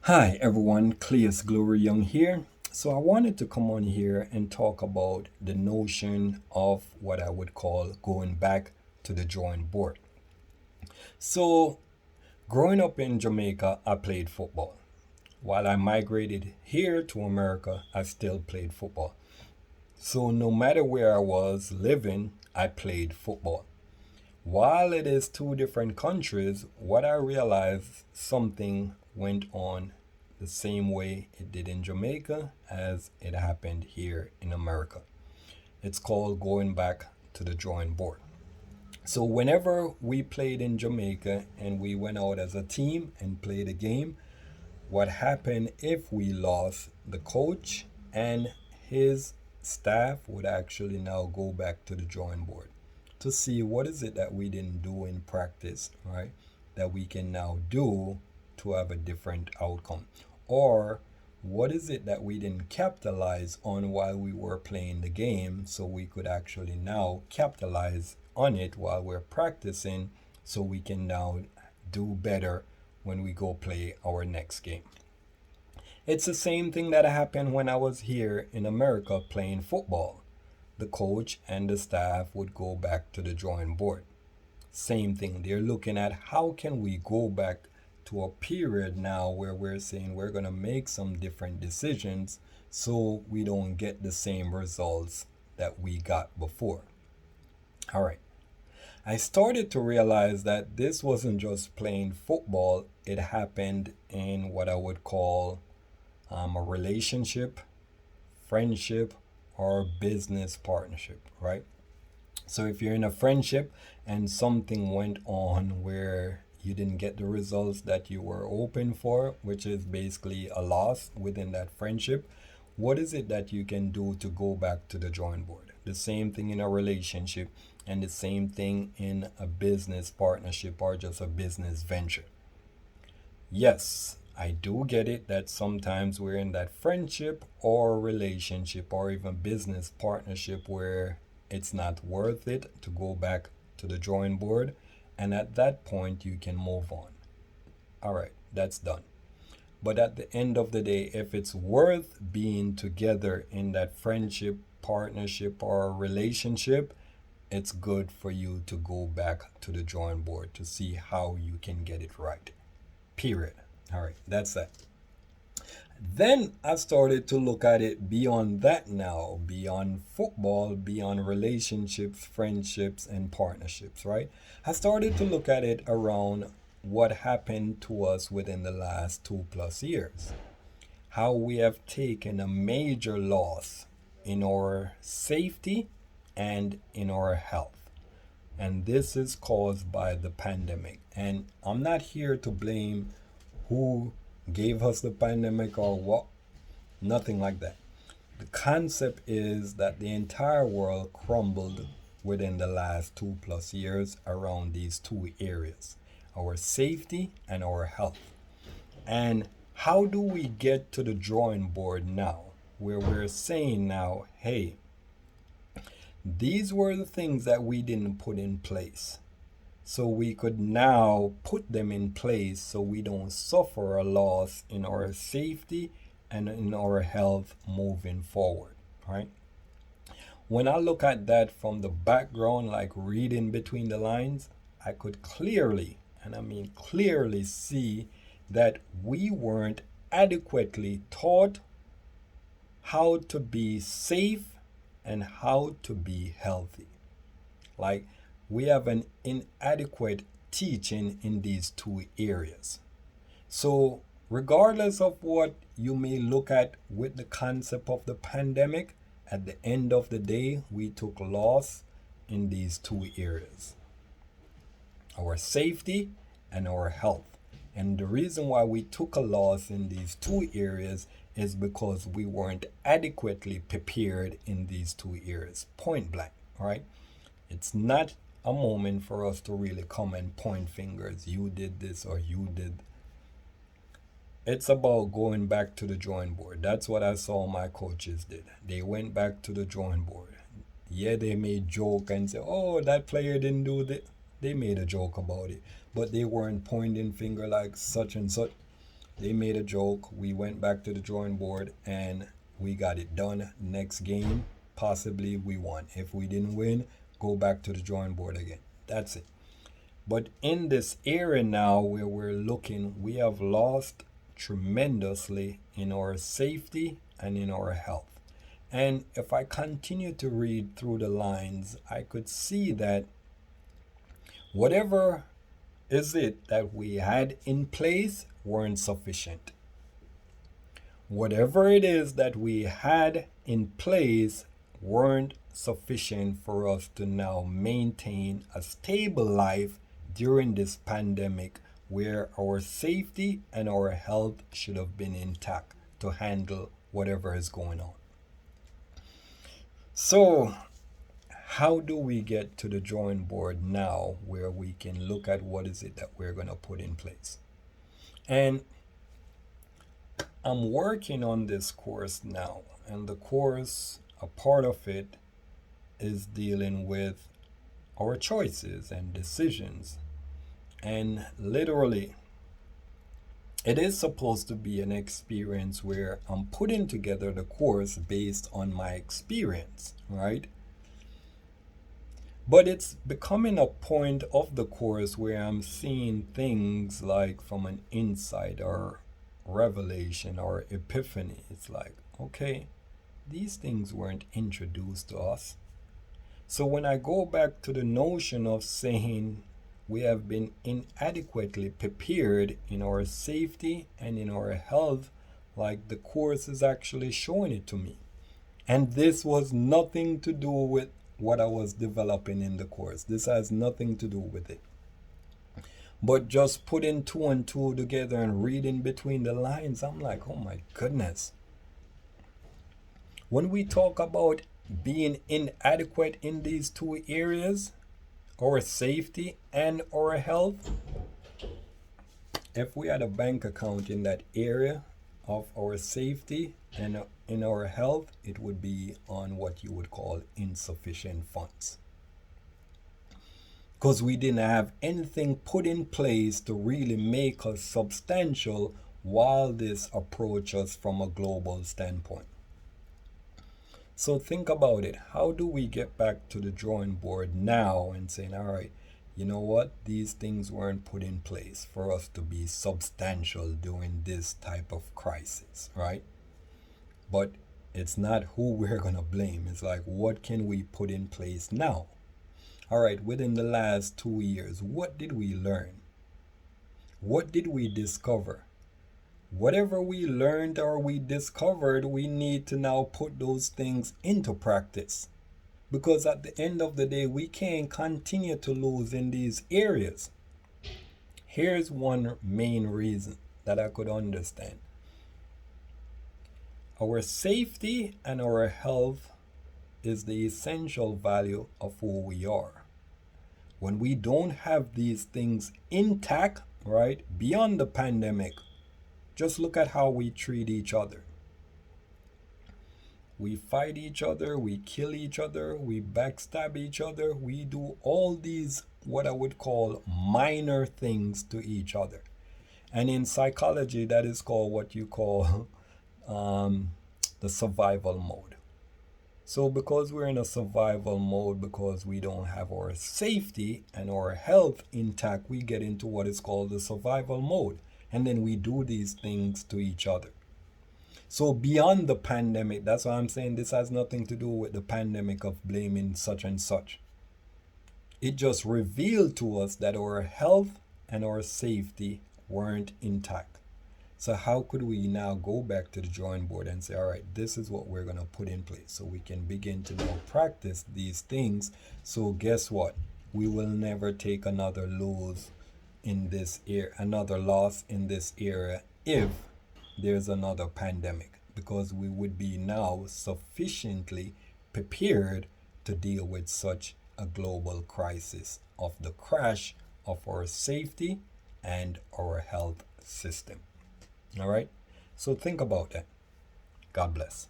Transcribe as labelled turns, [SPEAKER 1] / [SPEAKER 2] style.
[SPEAKER 1] Hi everyone, Cleus Glory Young here. So I wanted to come on here and talk about the notion of what I would call going back to the drawing board. So growing up in Jamaica, I played football. While I migrated here to America, I still played football. So no matter where I was living, I played football. While it is two different countries, what I realized something went on the same way it did in Jamaica as it happened here in America. It's called going back to the drawing board. So, whenever we played in Jamaica and we went out as a team and played a game, what happened if we lost, the coach and his staff would actually now go back to the drawing board to see what is it that we didn't do in practice, right? That we can now do to have a different outcome. Or what is it that we didn't capitalize on while we were playing the game so we could actually now capitalize on it while we're practicing so we can now do better when we go play our next game. It's the same thing that happened when I was here in America playing football. The coach and the staff would go back to the drawing board. Same thing. They're looking at how can we go back to a period now where we're saying we're going to make some different decisions so we don't get the same results that we got before. All right. I started to realize that this wasn't just playing football, it happened in what I would call a relationship, friendship, or business partnership, right? So if you're in a friendship and something went on where you didn't get the results that you were hoping for, which is basically a loss within that friendship, what is it that you can do to go back to the drawing board? The same thing in a relationship and the same thing in a business partnership or just a business venture. Yes, I do get it that sometimes we're in that friendship or relationship or even business partnership where it's not worth it to go back to the drawing board. And at that point, you can move on. All right, that's done. But at the end of the day, if it's worth being together in that friendship, partnership, or relationship, it's good for you to go back to the drawing board to see how you can get it right. Period. All right, that's that. Then I started to look at it beyond that now, beyond football, beyond relationships, friendships, and partnerships, right? I started to look at it around what happened to us within the last 2 plus years. How we have taken a major loss in our safety and in our health. And this is caused by the pandemic. And I'm not here to blame who gave us the pandemic or what, nothing like that. The concept is that the entire world crumbled within the last 2 plus years around these two areas, our safety and our health. And how do we get to the drawing board now where we're saying now, hey, these were the things that we didn't put in place. So we could now put them in place so we don't suffer a loss in our safety and in our health moving forward, right? When I look at that from the background, like reading between the lines, I could clearly, and I mean clearly, see that we weren't adequately taught how to be safe and how to be healthy. Like we have an inadequate teaching in these two areas. So, regardless of what you may look at with the concept of the pandemic, at the end of the day, we took loss in these two areas, our safety and our health. And the reason why we took a loss in these two areas is because we weren't adequately prepared in these two areas, point blank, right? It's not a moment for us to really come and point fingers. You did this or you did. It's about going back to the drawing board. That's what I saw my coaches did. They went back to the drawing board. Yeah, they made joke and say, "Oh, that player didn't do that." They made a joke about it, but they weren't pointing finger like such and such. They made a joke. We went back to the drawing board and we got it done. Next game, possibly we won. If we didn't win, go back to the drawing board again. That's it. But in this area now where we're looking, we have lost tremendously in our safety and in our health. And if I continue to read through the lines, I could see that whatever is it that we had in place weren't sufficient. Whatever it is that we had in place weren't sufficient for us to now maintain a stable life during this pandemic where our safety and our health should have been intact to handle whatever is going on. So, how do we get to the drawing board now where we can look at what is it that we're going to put in place? And I'm working on this course now, and the course, a part of it is dealing with our choices and decisions. And literally, it is supposed to be an experience where I'm putting together the course based on my experience, right? But it's becoming a point of the course where I'm seeing things like from an insight or revelation or epiphany. It's like, okay, these things weren't introduced to us. So when I go back to the notion of saying we have been inadequately prepared in our safety and in our health, like the course is actually showing it to me. And this was nothing to do with what I was developing in the course. This has nothing to do with it. But just putting two and two together and reading between the lines, I'm like, oh my goodness. When we talk about being inadequate in these two areas, our safety and our health, if we had a bank account in that area of our safety and in our health, it would be on what you would call insufficient funds. Because we didn't have anything put in place to really make us substantial while this approaches from a global standpoint. So think about it. How do we get back to the drawing board now and saying, all right, you know what? These things weren't put in place for us to be substantial during this type of crisis, right? But it's not who we're going to blame. It's like, what can we put in place now? All right, within the last 2 years, what did we learn? What did we discover? Whatever we learned or we discovered, we need to now put those things into practice. Because at the end of the day, we can't continue to lose in these areas. Here's one main reason that I could understand. Our safety and our health is the essential value of who we are. When we don't have these things intact, right, beyond the pandemic, just look at how we treat each other. We fight each other, we kill each other, we backstab each other, we do all these what I would call minor things to each other. And in psychology, that is called what you call the survival mode. So because we're in a survival mode, because we don't have our safety and our health intact, we get into what is called the survival mode. And then we do these things to each other. So beyond the pandemic, that's why I'm saying this has nothing to do with the pandemic of blaming such and such. It just revealed to us that our health and our safety weren't intact. So how could we now go back to the drawing board and say, all right, this is what we're going to put in place so we can begin to now practice these things. So guess what? We will never take another loss in this area if there's another pandemic, because we would be now sufficiently prepared to deal with such a global crisis of the crash of our safety and our health system. All right, so think about that. God bless.